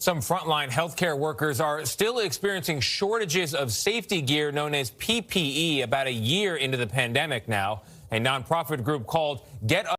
Some frontline healthcare workers are still experiencing shortages of safety gear known as PPE about a year into the pandemic now. A nonprofit group called Get Us.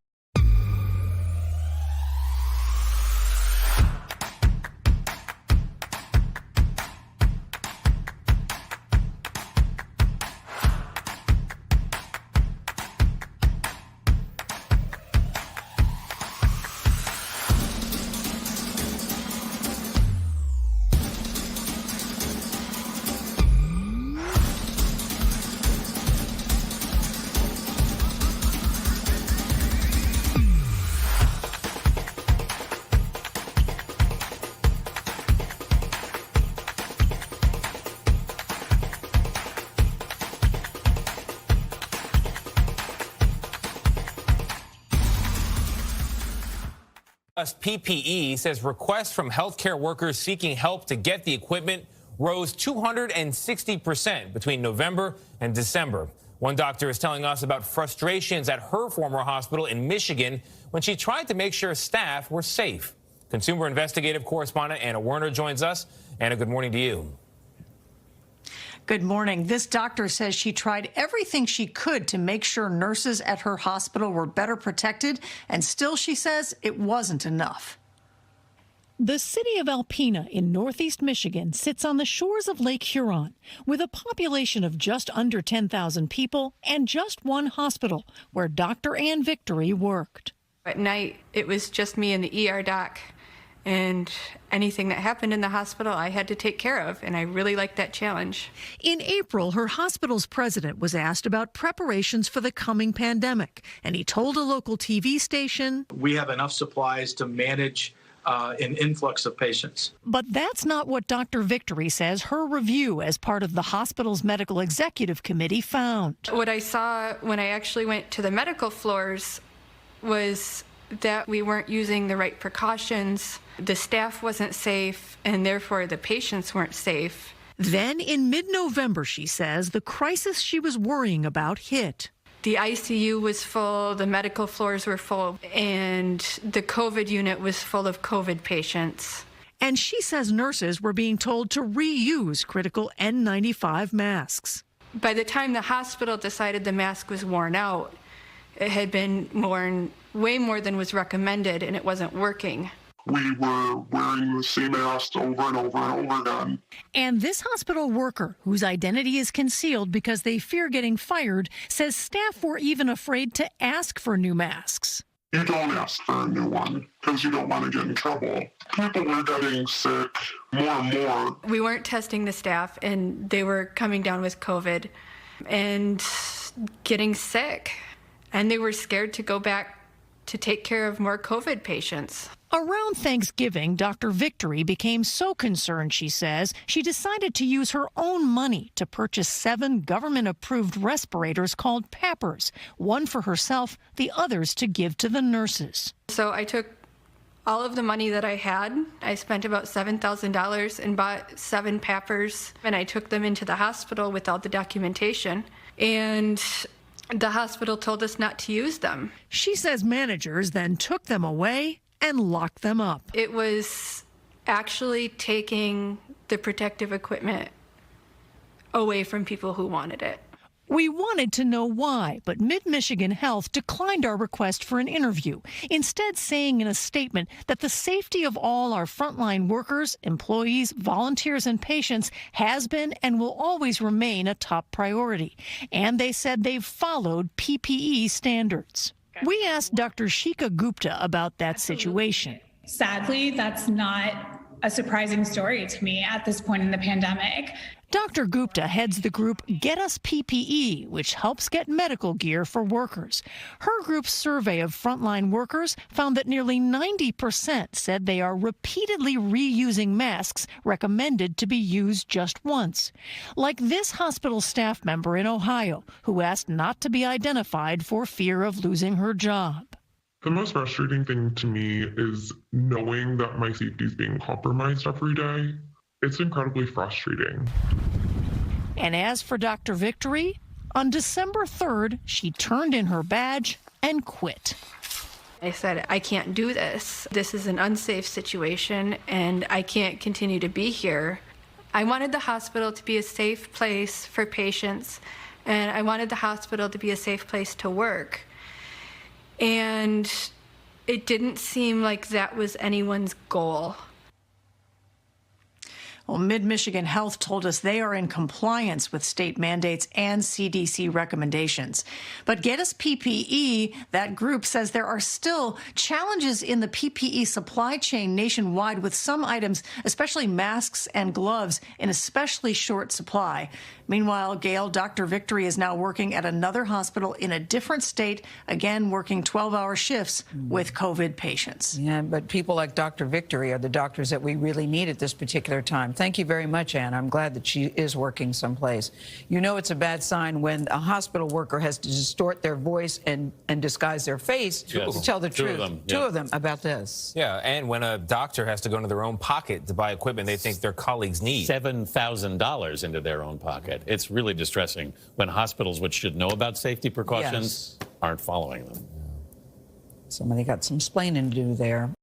PPE says requests from healthcare workers seeking help to get the equipment rose 260% between November and December. One doctor is telling us about frustrations at her former hospital in Michigan when she tried to make sure staff were safe. Consumer investigative correspondent Anna Werner joins us. Anna, good morning to you. Good morning. This doctor says she tried everything she could to make sure nurses at her hospital were better protected, and still, she says, it wasn't enough. The city of Alpena in northeast Michigan sits on the shores of Lake Huron with a population of just under 10,000 people and just one hospital where Dr. Ann Victory worked. At night, it was just me and the ER doc. And anything that happened in the hospital, I had to take care of, and I really liked that challenge. In April, her hospital's president was asked about preparations for the coming pandemic, and he told a local TV station, "We have enough supplies to manage an influx of patients." But that's not what Dr. Victory says her review as part of the hospital's medical executive committee found. What I saw when I actually went to the medical floors was that we weren't using the right precautions. The staff wasn't safe, and therefore the patients weren't safe. Then in mid-November, she says, the crisis she was worrying about hit. The ICU was full, the medical floors were full, and the COVID unit was full of COVID patients. And she says nurses were being told to reuse critical N95 masks. By the time the hospital decided the mask was worn out, it had been worn way more than was recommended, and it wasn't working. We were wearing the same mask over and over and over again. And this hospital worker, whose identity is concealed because they fear getting fired, says staff were even afraid to ask for new masks. You don't ask for a new one because you don't want to get in trouble. People were getting sick more and more. We weren't testing the staff, and they were coming down with COVID and getting sick. And they were scared to go back to take care of more COVID patients. Around Thanksgiving, Dr. Victory became so concerned, she says, she decided to use her own money to purchase 7 government-approved respirators called PAPRs, one for herself, the others to give to the nurses. So I took all of the money that I had. I spent about $7,000 and bought 7 PAPRs, and I took them into the hospital without the documentation. And the hospital told us not to use them. She says managers then took them away and locked them up. It was actually taking the protective equipment away from people who wanted it. We wanted to know why, but Mid-Michigan Health declined our request for an interview, instead saying in a statement that the safety of all our frontline workers, employees, volunteers, and patients has been and will always remain a top priority. And they said they've followed PPE standards. We asked Dr. Shika Gupta about that situation. Sadly, that's not a surprising story to me at this point in the pandemic. Dr. Gupta heads the group Get Us PPE, which helps get medical gear for workers. Her group's survey of frontline workers found that nearly 90% said they are repeatedly reusing masks recommended to be used just once. Like this hospital staff member in Ohio, who asked not to be identified for fear of losing her job. The most frustrating thing to me is knowing that my safety is being compromised every day. It's incredibly frustrating. And as for Dr. Victory, on December 3rd, she turned in her badge and quit. I said, I can't do this. This is an unsafe situation and I can't continue to be here. I wanted the hospital to be a safe place for patients, and I wanted the hospital to be a safe place to work. And it didn't seem like that was anyone's goal. Well, Mid-Michigan Health told us they are in compliance with state mandates and CDC recommendations. But Get Us PPE, that group, says there are still challenges in the PPE supply chain nationwide, with some items, especially masks and gloves, in especially short supply. Meanwhile, Gail, Dr. Victory is now working at another hospital in a different state, again working 12-hour shifts with COVID patients. Yeah, but people like Dr. Victory are the doctors that we really need at this particular time. Thank you very much, Ann. I'm glad that she is working someplace. You know it's a bad sign when a hospital worker has to distort their voice and disguise their face to tell the truth. Two of them about this. Yeah, and when a doctor has to go into their own pocket to buy equipment they think their colleagues need. $7,000 into their own pocket. It's really distressing when hospitals, which should know about safety precautions, aren't following them. Somebody got some splaining to do there.